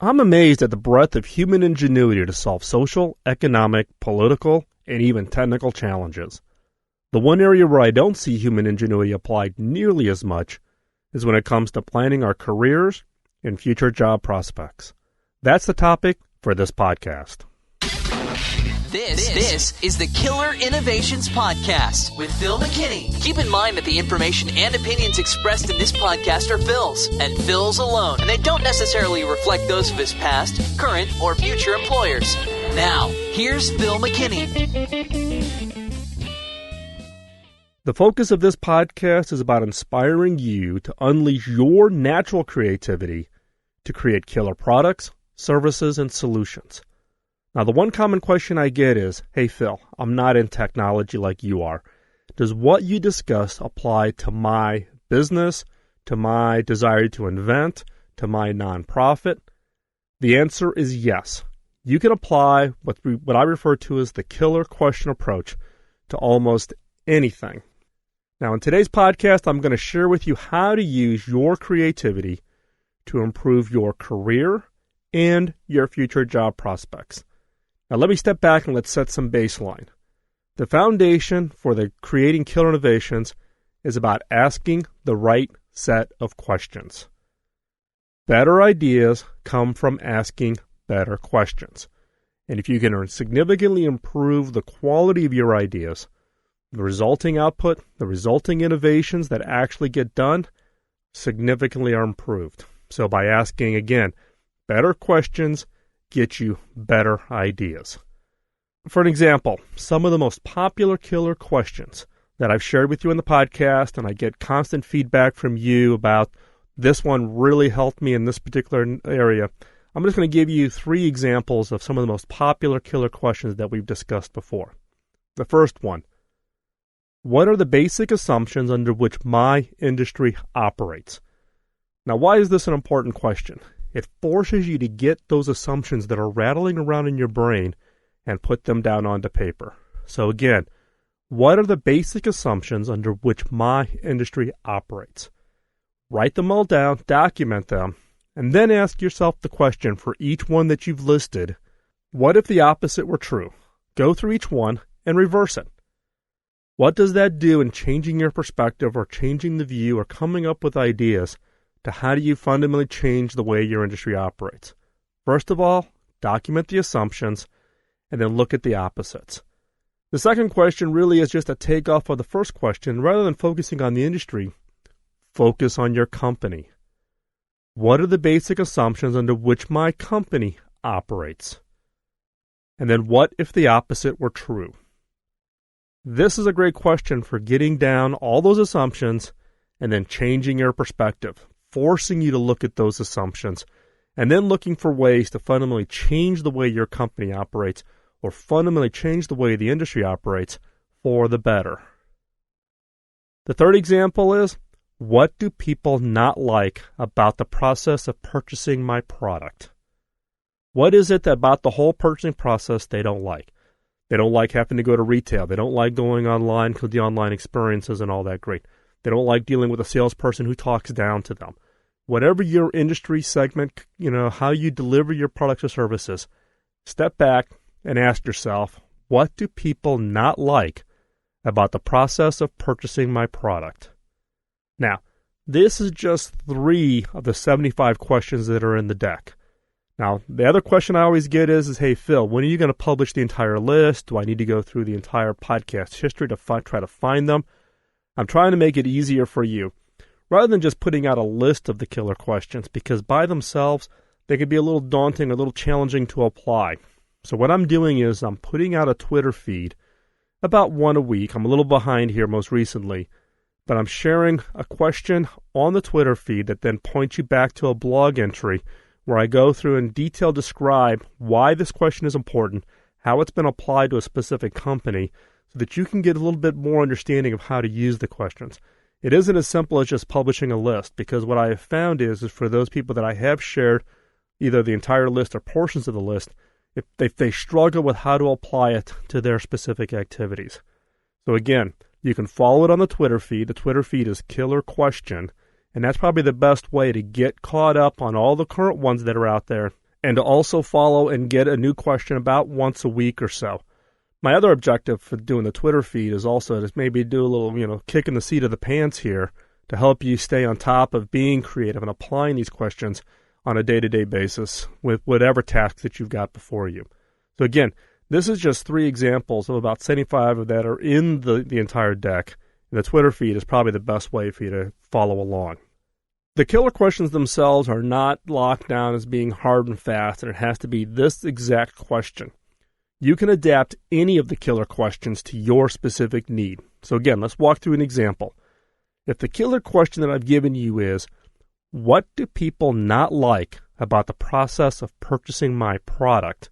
I'm amazed at the breadth of human ingenuity to solve social, economic, political, and even technical challenges. The one area where I don't see human ingenuity applied nearly as much is when it comes to planning our careers and future job prospects. That's the topic for this podcast. This is the Killer Innovations Podcast with Phil McKinney. Keep in mind that the information and opinions expressed in this podcast are Phil's, and Phil's alone, and they don't necessarily reflect those of his past, current, or future employers. Now, here's Phil McKinney. The focus of this podcast is about inspiring you to unleash your natural creativity to create killer products, services, and solutions. Now, the one common question I get is, hey, Phil, I'm not in technology like you are. Does what you discuss apply to my business, to my desire to invent, to my nonprofit? The answer is yes. You can apply what I refer to as the killer question approach to almost anything. Now, in today's podcast, I'm going to share with you how to use your creativity to improve your career and your future job prospects. Now, let me step back and let's set some baseline. The foundation for the creating killer innovations is about asking the right set of questions. Better ideas come from asking better questions. And if you can significantly improve the quality of your ideas, the resulting output, the resulting innovations that actually get done, significantly are improved. So by asking, again, better questions, get you better ideas. For an example, some of the most popular killer questions that I've shared with you in the podcast, and I get constant feedback from you about this one really helped me in this particular area. I'm just going to give you 3 examples of some of the most popular killer questions that we've discussed before. The first one, what are the basic assumptions under which my industry operates? Now, why is this an important question? It forces you to get those assumptions that are rattling around in your brain and put them down onto paper. So again, what are the basic assumptions under which my industry operates? Write them all down, document them, and then ask yourself the question for each one that you've listed, what if the opposite were true? Go through each one and reverse it. What does that do in changing your perspective or changing the view or coming up with ideas to how do you fundamentally change the way your industry operates? First of all, document the assumptions and then look at the opposites. The second question really is just a takeoff of the first question. Rather than focusing on the industry, focus on your company. What are the basic assumptions under which my company operates? And then what if the opposite were true? This is a great question for getting down all those assumptions and then changing your perspective, forcing you to look at those assumptions, and then looking for ways to fundamentally change the way your company operates or fundamentally change the way the industry operates for the better. The third example is, what do people not like about the process of purchasing my product? What is it about the whole purchasing process they don't like? They don't like having to go to retail. They don't like going online because the online experience isn't all that great. They don't like dealing with a salesperson who talks down to them. Whatever your industry segment, how you deliver your products or services, step back and ask yourself, what do people not like about the process of purchasing my product? Now, this is just 3 of the 75 questions that are in the deck. Now, the other question I always get is, hey, Phil, when are you going to publish the entire list? Do I need to go through the entire podcast history to try to find them? I'm trying to make it easier for you. Rather than just putting out a list of the killer questions, because by themselves, they can be a little daunting, a little challenging to apply. So what I'm doing is I'm putting out a Twitter feed, about 1 a week. I'm a little behind here most recently, but I'm sharing a question on the Twitter feed that then points you back to a blog entry where I go through and detail describe why this question is important, how it's been applied to a specific company, so that you can get a little bit more understanding of how to use the questions. It isn't as simple as just publishing a list, because what I have found is for those people that I have shared either the entire list or portions of the list, if they struggle with how to apply it to their specific activities. So again, you can follow it on the Twitter feed. The Twitter feed is Killer Question, and that's probably the best way to get caught up on all the current ones that are out there and to also follow and get a new question about once a week or so. My other objective for doing the Twitter feed is also to maybe do a little, kick in the seat of the pants here to help you stay on top of being creative and applying these questions on a day-to-day basis with whatever tasks that you've got before you. So again, this is just 3 examples of about 75 that are in the entire deck. And the Twitter feed is probably the best way for you to follow along. The killer questions themselves are not locked down as being hard and fast, and it has to be this exact question. You can adapt any of the killer questions to your specific need. So again, let's walk through an example. If the killer question that I've given you is, what do people not like about the process of purchasing my product?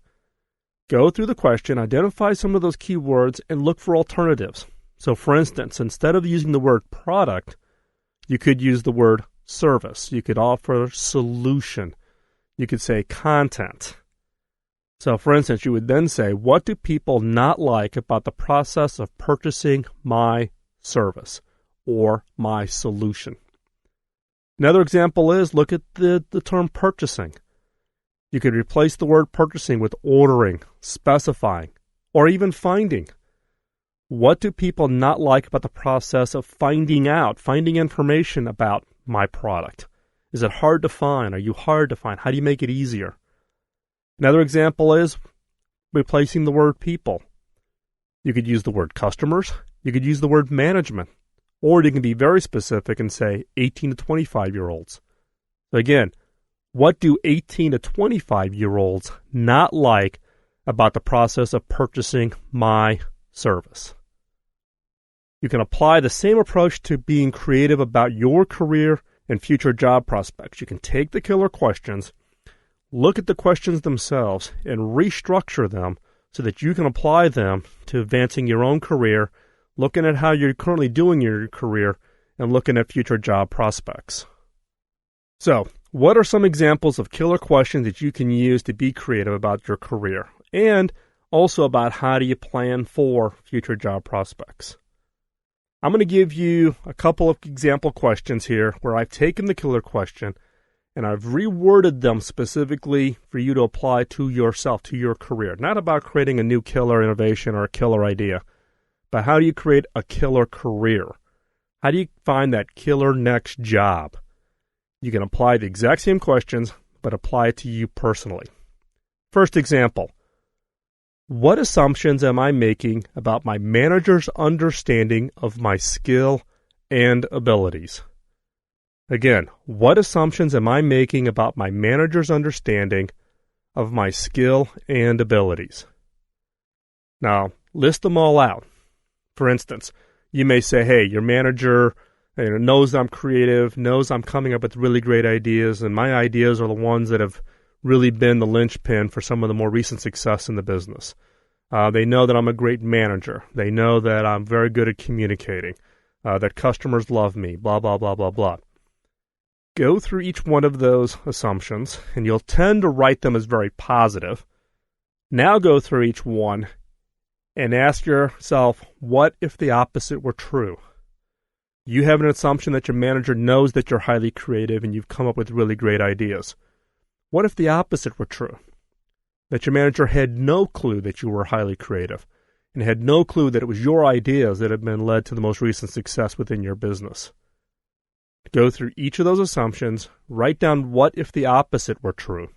Go through the question, identify some of those keywords, and look for alternatives. So for instance, instead of using the word product, you could use the word service. You could offer solution. You could say content. So for instance, you would then say, what do people not like about the process of purchasing my service or my solution? Another example is, look at the term purchasing. You could replace the word purchasing with ordering, specifying, or even finding. What do people not like about the process of finding information about my product? Is it hard to find? Are you hard to find? How do you make it easier? Another example is replacing the word people. You could use the word customers. You could use the word management. Or you can be very specific and say 18 to 25-year-olds. So again, what do 18 to 25-year-olds not like about the process of purchasing my service? You can apply the same approach to being creative about your career and future job prospects. You can take the killer questions, look at the questions themselves, and restructure them so that you can apply them to advancing your own career, looking at how you're currently doing your career, and looking at future job prospects. So, what are some examples of killer questions that you can use to be creative about your career? And also about how do you plan for future job prospects? I'm going to give you a couple of example questions here where I've taken the killer question and I've reworded them specifically for you to apply to yourself, to your career. Not about creating a new killer innovation or a killer idea, but how do you create a killer career? How do you find that killer next job? You can apply the exact same questions, but apply it to you personally. First example. What assumptions am I making about my manager's understanding of my skill and abilities? Again, what assumptions am I making about my manager's understanding of my skill and abilities? Now, list them all out. For instance, you may say, hey, your manager knows I'm creative, knows I'm coming up with really great ideas, and my ideas are the ones that have really been the linchpin for some of the more recent success in the business. They know that I'm a great manager. They know that I'm very good at communicating, that customers love me, blah, blah, blah, blah, blah. Go through each one of those assumptions, and you'll tend to write them as very positive. Now go through each one and ask yourself, what if the opposite were true? You have an assumption that your manager knows that you're highly creative and you've come up with really great ideas. What if the opposite were true? That your manager had no clue that you were highly creative and had no clue that it was your ideas that had been led to the most recent success within your business. Go through each of those assumptions, write down what if the opposite were true,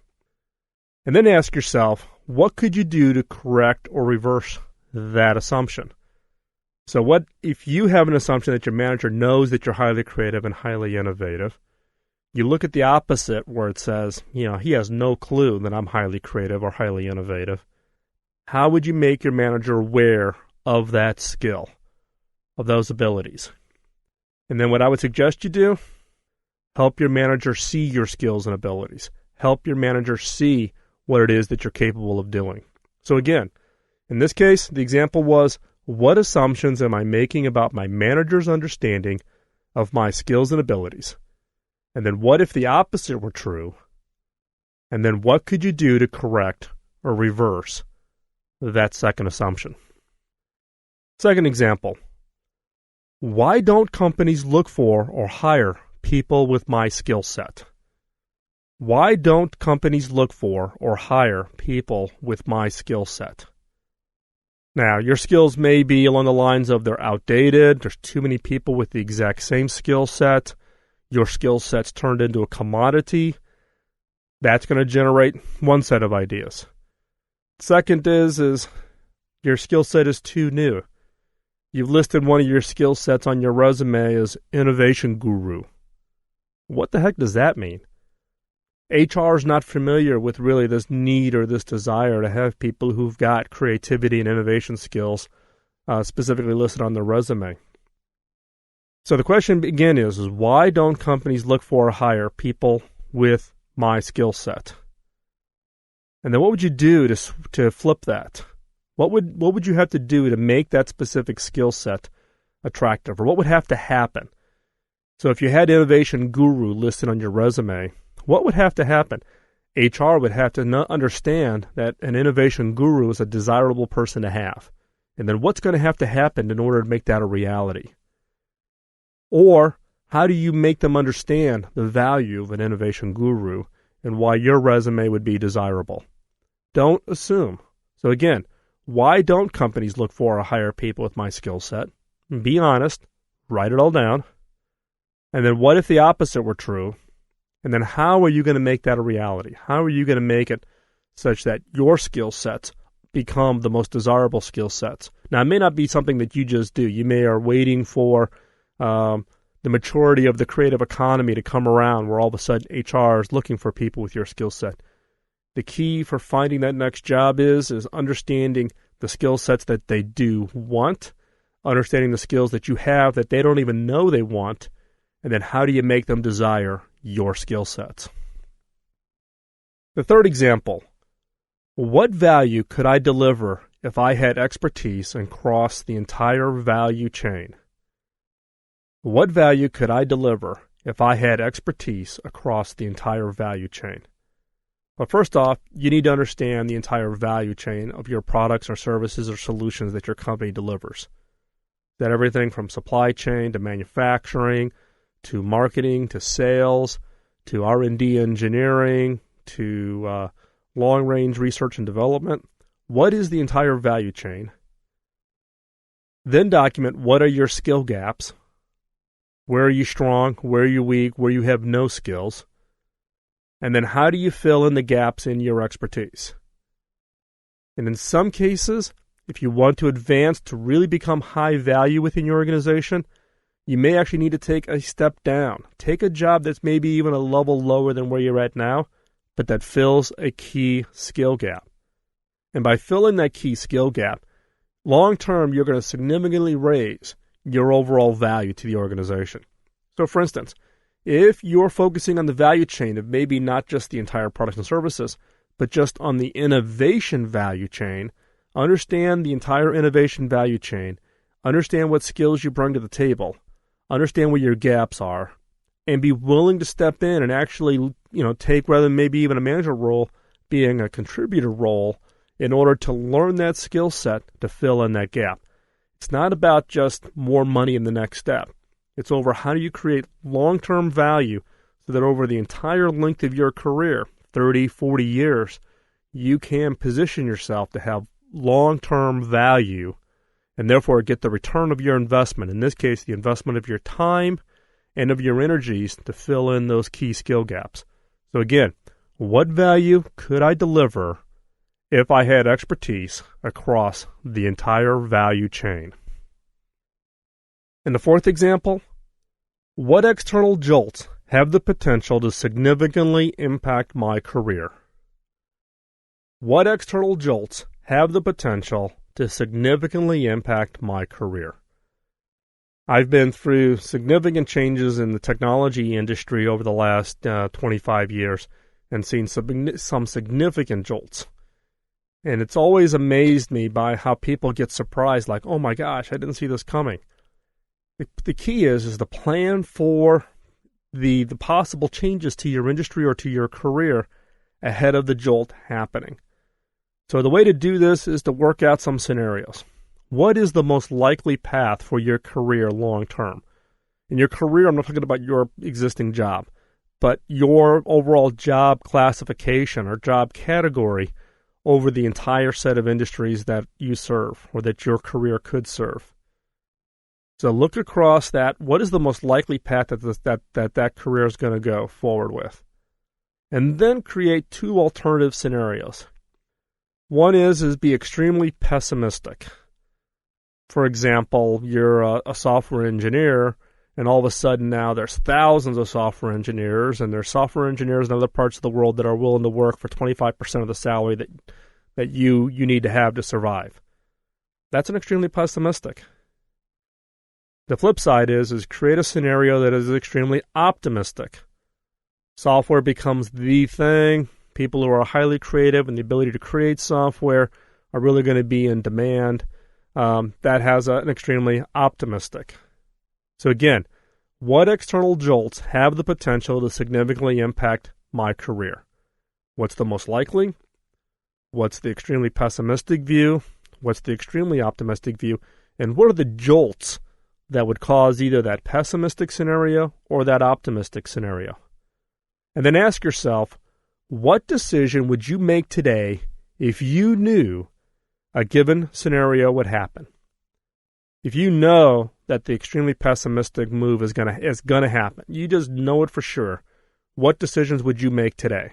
and then ask yourself, what could you do to correct or reverse that assumption? So what if you have an assumption that your manager knows that you're highly creative and highly innovative? You look at the opposite where it says, he has no clue that I'm highly creative or highly innovative. How would you make your manager aware of that skill, of those abilities? And then what I would suggest you do, help your manager see your skills and abilities. Help your manager see what it is that you're capable of doing. So again, in this case, the example was, what assumptions am I making about my manager's understanding of my skills and abilities? And then what if the opposite were true? And then what could you do to correct or reverse that second assumption? Second example. Why don't companies look for or hire people with my skill set? Why don't companies look for or hire people with my skill set? Now, your skills may be along the lines of they're outdated, there's too many people with the exact same skill set, your skill set's turned into a commodity. That's going to generate one set of ideas. Second is your skill set is too new. You've listed one of your skill sets on your resume as innovation guru. What the heck does that mean? HR is not familiar with really this need or this desire to have people who've got creativity and innovation skills specifically listed on their resume. So the question again is why don't companies look for or hire people with my skill set? And then what would you do to flip that? What would you have to do to make that specific skill set attractive? Or what would have to happen? So if you had innovation guru listed on your resume, what would have to happen? HR would have to understand that an innovation guru is a desirable person to have. And then what's going to have to happen in order to make that a reality? Or how do you make them understand the value of an innovation guru and why your resume would be desirable? Don't assume. So again, why don't companies look for or hire people with my skill set? Be honest. Write it all down. And then what if the opposite were true? And then how are you going to make that a reality? How are you going to make it such that your skill sets become the most desirable skill sets? Now, it may not be something that you just do. You may are waiting for the maturity of the creative economy to come around where all of a sudden HR is looking for people with your skill set. The key for finding that next job is understanding the skill sets that they do want, understanding the skills that you have that they don't even know they want, and then how do you make them desire your skill sets? The third example, what value could I deliver if I had expertise across the entire value chain? What value could I deliver if I had expertise across the entire value chain? But first off, you need to understand the entire value chain of your products or services or solutions that your company delivers. Is that everything from supply chain to manufacturing, to marketing, to sales, to R&D engineering, to long-range research and development? What is the entire value chain? Then document what are your skill gaps, where are you strong, where are you weak, where you have no skills, and then how do you fill in the gaps in your expertise? And in some cases, if you want to advance to really become high value within your organization, you may actually need to take a step down. Take a job that's maybe even a level lower than where you're at now, but that fills a key skill gap. And by filling that key skill gap, long term, you're going to significantly raise your overall value to the organization. So for instance, if you're focusing on the value chain of maybe not just the entire products and services, but just on the innovation value chain, understand the entire innovation value chain, understand what skills you bring to the table, understand where your gaps are, and be willing to step in and actually, take rather than maybe even a manager role, being a contributor role in order to learn that skill set to fill in that gap. It's not about just more money in the next step. It's over how do you create long-term value so that over the entire length of your career, 30, 40 years, you can position yourself to have long-term value and therefore get the return of your investment, in this case, the investment of your time and of your energies to fill in those key skill gaps. So again, what value could I deliver if I had expertise across the entire value chain? And the fourth example, what external jolts have the potential to significantly impact my career? What external jolts have the potential to significantly impact my career? I've been through significant changes in the technology industry over the last 25 years and seen some significant jolts. And it's always amazed me by how people get surprised, like, oh my gosh, I didn't see this coming. The key is to plan for the possible changes to your industry or to your career ahead of the jolt happening. So the way to do this is to work out some scenarios. What is the most likely path for your career long term? In your career, I'm not talking about your existing job, but your overall job classification or job category over the entire set of industries that you serve or that your career could serve. So look across that. What is the most likely path that career is going to go forward with? And then create two alternative scenarios. One is be extremely pessimistic. For example, you're a software engineer, and all of a sudden now there's thousands of software engineers, and there's software engineers in other parts of the world that are willing to work for 25% of the salary that you need to have to survive. That's an extremely pessimistic. The flip side is create a scenario that is extremely optimistic. Software becomes the thing. People who are highly creative and the ability to create software are really going to be in demand. That has an extremely optimistic. So again, what external jolts have the potential to significantly impact my career? What's the most likely? What's the extremely pessimistic view? What's the extremely optimistic view? And what are the jolts that would cause either that pessimistic scenario or that optimistic scenario? And then ask yourself, what decision would you make today if you knew a given scenario would happen? If you know that the extremely pessimistic move is gonna happen, you just know it for sure, what decisions would you make today?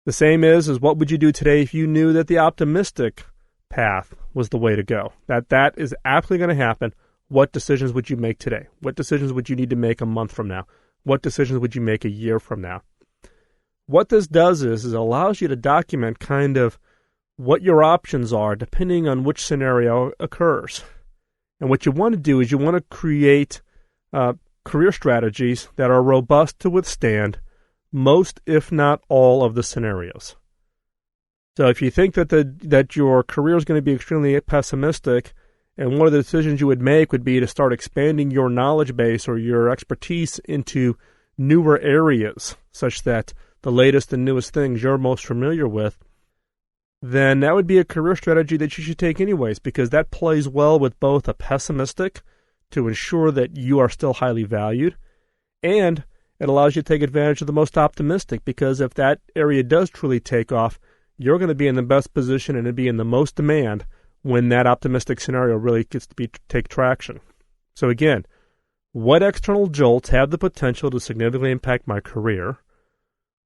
The same is what would you do today if you knew that the optimistic path was the way to go? That is absolutely going to happen. What decisions would you make today? What decisions would you need to make a month from now? What decisions would you make a year from now? What this does is it allows you to document kind of what your options are depending on which scenario occurs. And what you want to do is you want to create career strategies that are robust to withstand most, if not all, of the scenarios. So if you think that your career is going to be extremely pessimistic, and one of the decisions you would make would be to start expanding your knowledge base or your expertise into newer areas, such that the latest and newest things you're most familiar with, then that would be a career strategy that you should take anyways, because that plays well with both a pessimistic to ensure that you are still highly valued, and it allows you to take advantage of the most optimistic, because if that area does truly take off, you're going to be in the best position and to be in the most demand when that optimistic scenario really gets to take traction. So again, what external jolts have the potential to significantly impact my career?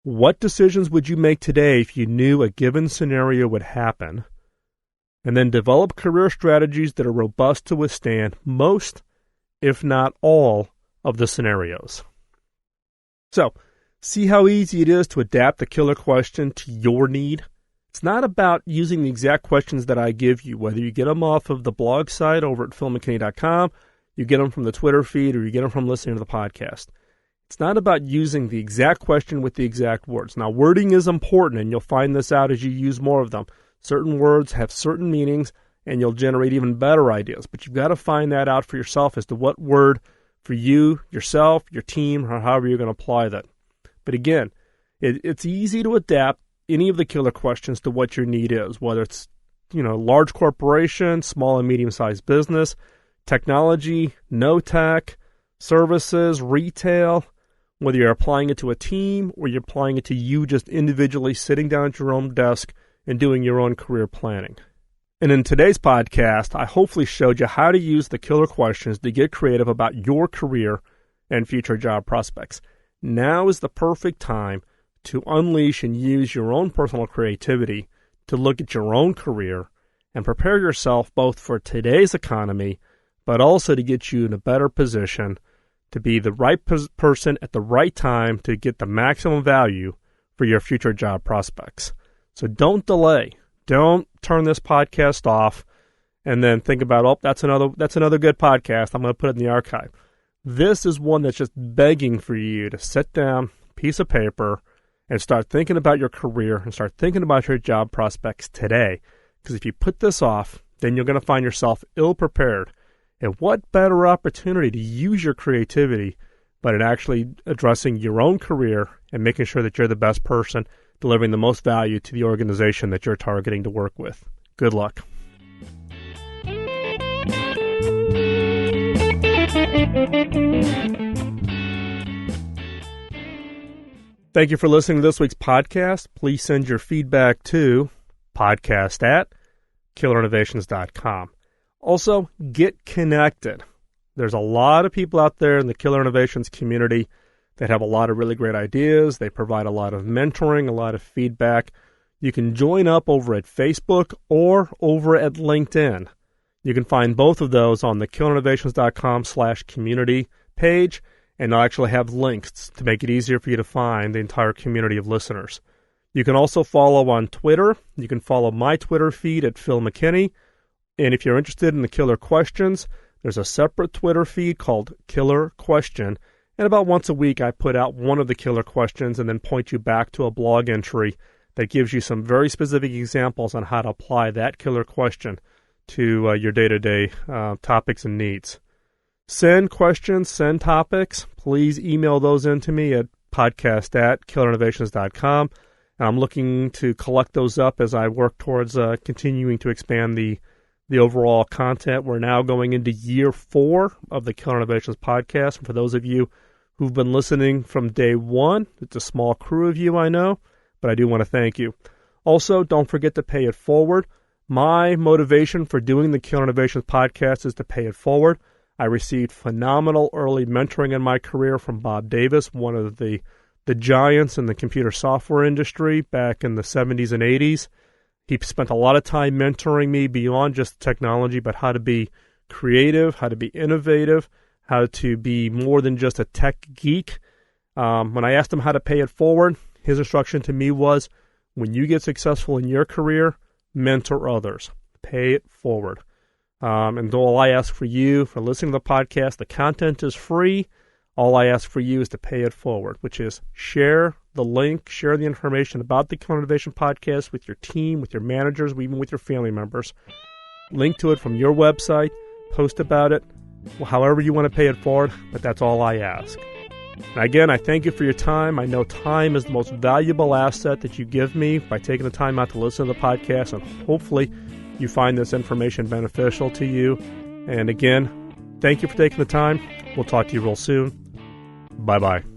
What decisions would you make today if you knew a given scenario would happen? And then develop career strategies that are robust to withstand most, if not all, of the scenarios. So, see how easy it is to adapt the killer question to your need? It's not about using the exact questions that I give you, whether you get them off of the blog site over at philmckinney.com, you get them from the Twitter feed, or you get them from listening to the podcast. It's not about using the exact question with the exact words. Now, wording is important, and you'll find this out as you use more of them. Certain words have certain meanings, and you'll generate even better ideas. But you've got to find that out for yourself as to what word for you, yourself, your team, or however you're going to apply that. But again, it's easy to adapt any of the killer questions to what your need is, whether it's large corporation, small and medium-sized business, technology, no tech, services, retail, whether you're applying it to a team or you're applying it to you just individually sitting down at your own desk and doing your own career planning. And in today's podcast, I hopefully showed you how to use the killer questions to get creative about your career and future job prospects. Now is the perfect time to unleash and use your own personal creativity to look at your own career and prepare yourself both for today's economy, but also to get you in a better position to be the right person at the right time to get the maximum value for your future job prospects. So don't delay. Don't turn this podcast off and then think about, that's another good podcast. I'm going to put it in the archive. This is one that's just begging for you to sit down, piece of paper, and start thinking about your career and start thinking about your job prospects today. Because if you put this off, then you're going to find yourself ill-prepared. And what better opportunity to use your creativity but in actually addressing your own career and making sure that you're the best person delivering the most value to the organization that you're targeting to work with. Good luck. Thank you for listening to this week's podcast. Please send your feedback to podcast@killerinnovations.com. Also, get connected. There's a lot of people out there in the Killer Innovations community that have a lot of really great ideas. They provide a lot of mentoring, a lot of feedback. You can join up over at Facebook or over at LinkedIn. You can find both of those on the killerinnovations.com/community page, and I'll actually have links to make it easier for you to find the entire community of listeners. You can also follow on Twitter. You can follow my Twitter feed at Phil McKinney. And if you're interested in the Killer Questions, there's a separate Twitter feed called Killer Question. And about once a week, I put out one of the Killer Questions and then point you back to a blog entry that gives you some very specific examples on how to apply that killer question to your day-to-day topics and needs. Send questions, send topics. Please email those in to me at podcast@killerinnovations.com. And I'm looking to collect those up as I work towards continuing to expand the overall content. We're now going into year 4 of the Killer Innovations podcast. And for those of you who've been listening from day 1, it's a small crew of you, I know, but I do want to thank you. Also, don't forget to pay it forward. My motivation for doing the Killer Innovations podcast is to pay it forward. I received phenomenal early mentoring in my career from Bob Davis, one of the giants in the computer software industry back in the 70s and 80s. He spent a lot of time mentoring me beyond just technology, but how to be creative, how to be innovative, how to be more than just a tech geek. When I asked him how to pay it forward, his instruction to me was, when you get successful in your career, mentor others. Pay it forward. And all I ask for you for listening to the podcast, the content is free. All I ask for you is to pay it forward, which is share the link, share the information about the Killer Innovation podcast with your team, with your managers, even with your family members. Link to it from your website, post about it, however you want to pay it forward, but that's all I ask. And again, I thank you for your time. I know time is the most valuable asset that you give me by taking the time out to listen to the podcast, and hopefully you find this information beneficial to you. And again, thank you for taking the time. We'll talk to you real soon. Bye-bye.